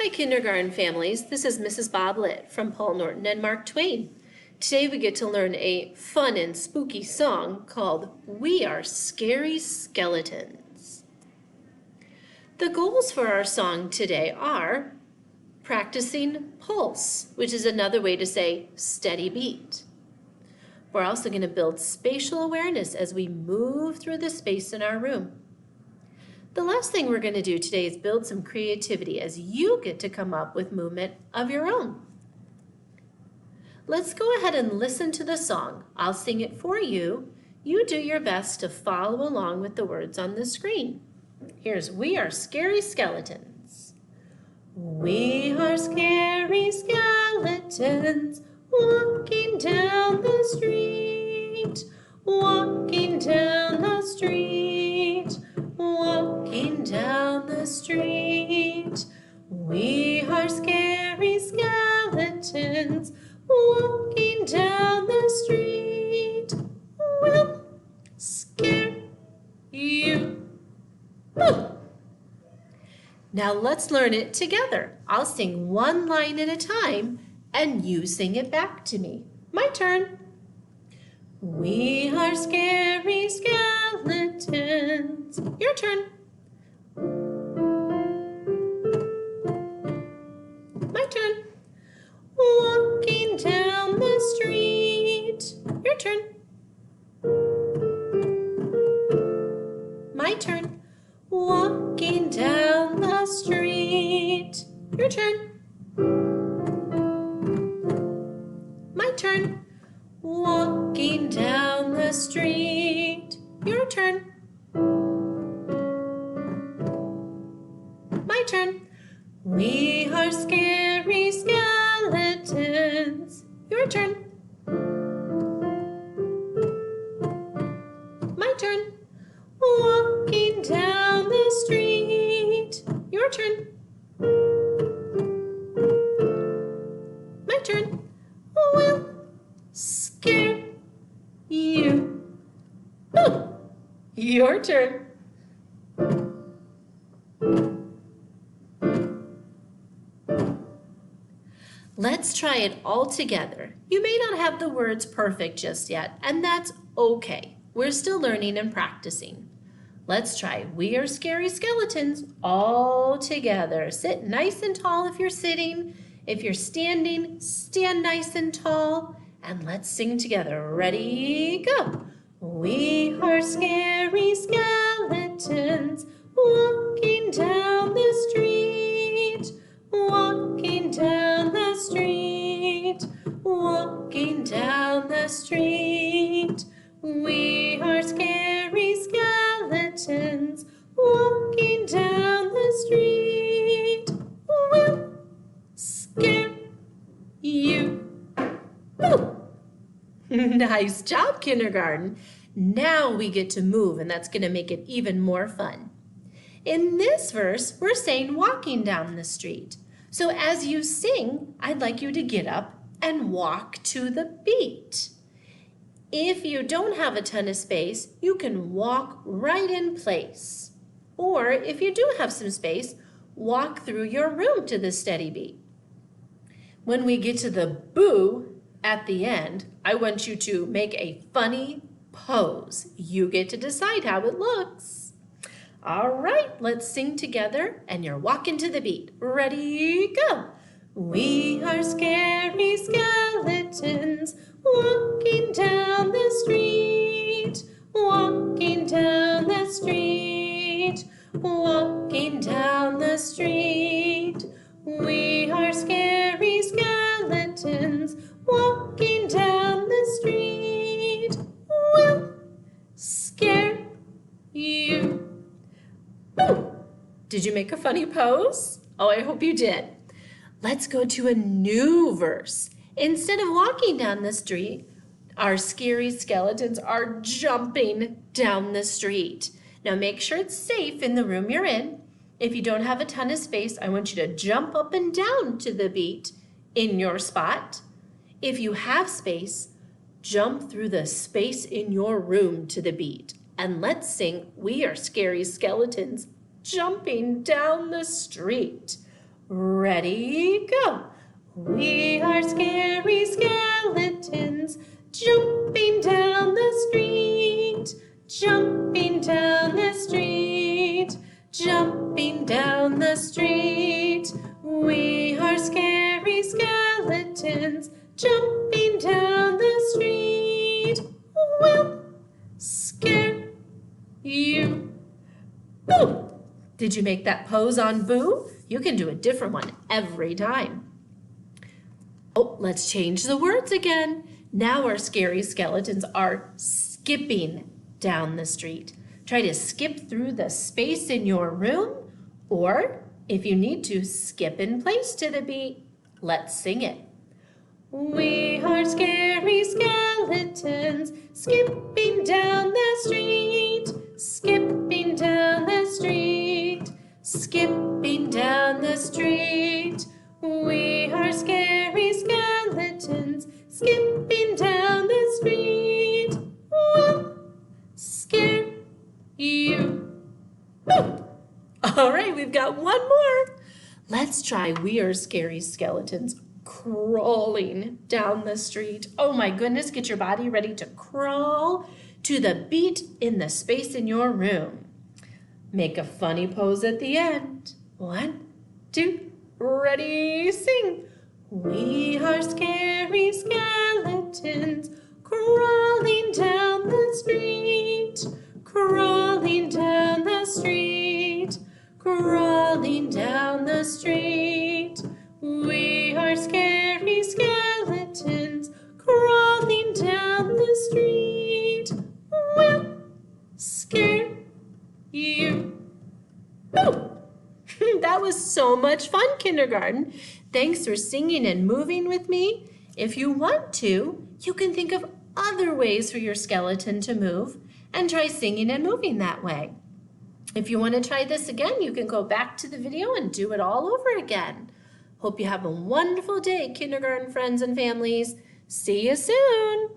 Hi, kindergarten families. This is Mrs. Bob Litt from Paul Norton and Mark Twain. Today we get to learn a fun and spooky song called We Are Scary Skeletons. The goals for our song today are practicing pulse, which is another way to say steady beat. We're also going to build spatial awareness as we move through the space in our room. The last thing we're going to do today is build some creativity as you get to come up with movement of your own. Let's go ahead and listen to the song. I'll sing it for you. You do your best to follow along with the words on the screen. Here's We Are Scary Skeletons. We are scary skeletons walking down the street, walking down the street. Walking down the street, we are scary skeletons. Walking down the street, we'll scare you. Woo! Now let's learn it together. I'll sing one line at a time, and you sing it back to me. My turn. We are scary skeletons. Your turn. My turn. Walking down the street. Your turn. My turn. Walking down the street. Your turn. My turn. Walking down the street. Your turn. My turn. We are scary skeletons. Your turn. My turn. Walking down the street. Your turn. My turn. We'll scare you. Ooh, your turn. Let's try it all together. You may not have the words perfect just yet, and that's okay. We're still learning and practicing. Let's try We Are Scary Skeletons all together. Sit nice and tall if you're sitting. If you're standing, stand nice and tall. And let's sing together. Ready, go. We are scary skeletons walking down the street, walking down the street, walking down the street. We are scary skeletons walking down the street. We'll scare you. Woo! Nice job, kindergarten. Now we get to move, and that's going to make it even more fun. In this verse, we're saying walking down the street. So as you sing, I'd like you to get up and walk to the beat. If you don't have a ton of space, you can walk right in place. Or if you do have some space, walk through your room to the steady beat. When we get to the boo at the end, I want you to make a funny pose. You get to decide how it looks. All right, let's sing together, and you're walking to the beat. Ready, go. We are scary skeletons walking down the street, walking down the street, walking down the street. We are scary skeletons walking down the street. We'll scare you. Woo! Did you make a funny pose? Oh, I hope you did. Let's go to a new verse. Instead of walking down the street, our scary skeletons are jumping down the street. Now make sure it's safe in the room you're in. If you don't have a ton of space, I want you to jump up and down to the beat in your spot. If you have space, jump through the space in your room to the beat. And let's sing We Are Scary Skeletons jumping down the street. Ready, go. We are scary skeletons jumping down the street, jumping down the street, jumping down the street. We are scary skeletons jumping down the street. We'll scare you. Boo! Did you make that pose on Boo? You can do a different one every time. Oh, let's change the words again. Now our scary skeletons are skipping down the street. Try to skip through the space in your room, or if you need to, skip in place to the beat. Let's sing it. We are scary skeletons skipping down the street, skipping down the street, skipping down the street. We are scary skeletons skipping down the street. We'll scare you. Woo! All right, we've got one more. Let's try We Are Scary Skeletons crawling down the street. Oh my goodness, get your body ready to crawl to the beat in the space in your room. Make a funny pose at the end. 1, 2, ready, sing. We are scary skeletons crawling down the street, crawling down the street, crawling down the street. We are scary skeletons crawling down the street. We'll scare you. Woo! That was so much fun, kindergarten. Thanks for singing and moving with me. If you want to, you can think of other ways for your skeleton to move and try singing and moving that way. If you want to try this again, you can go back to the video and do it all over again. Hope you have a wonderful day, kindergarten friends and families. See you soon.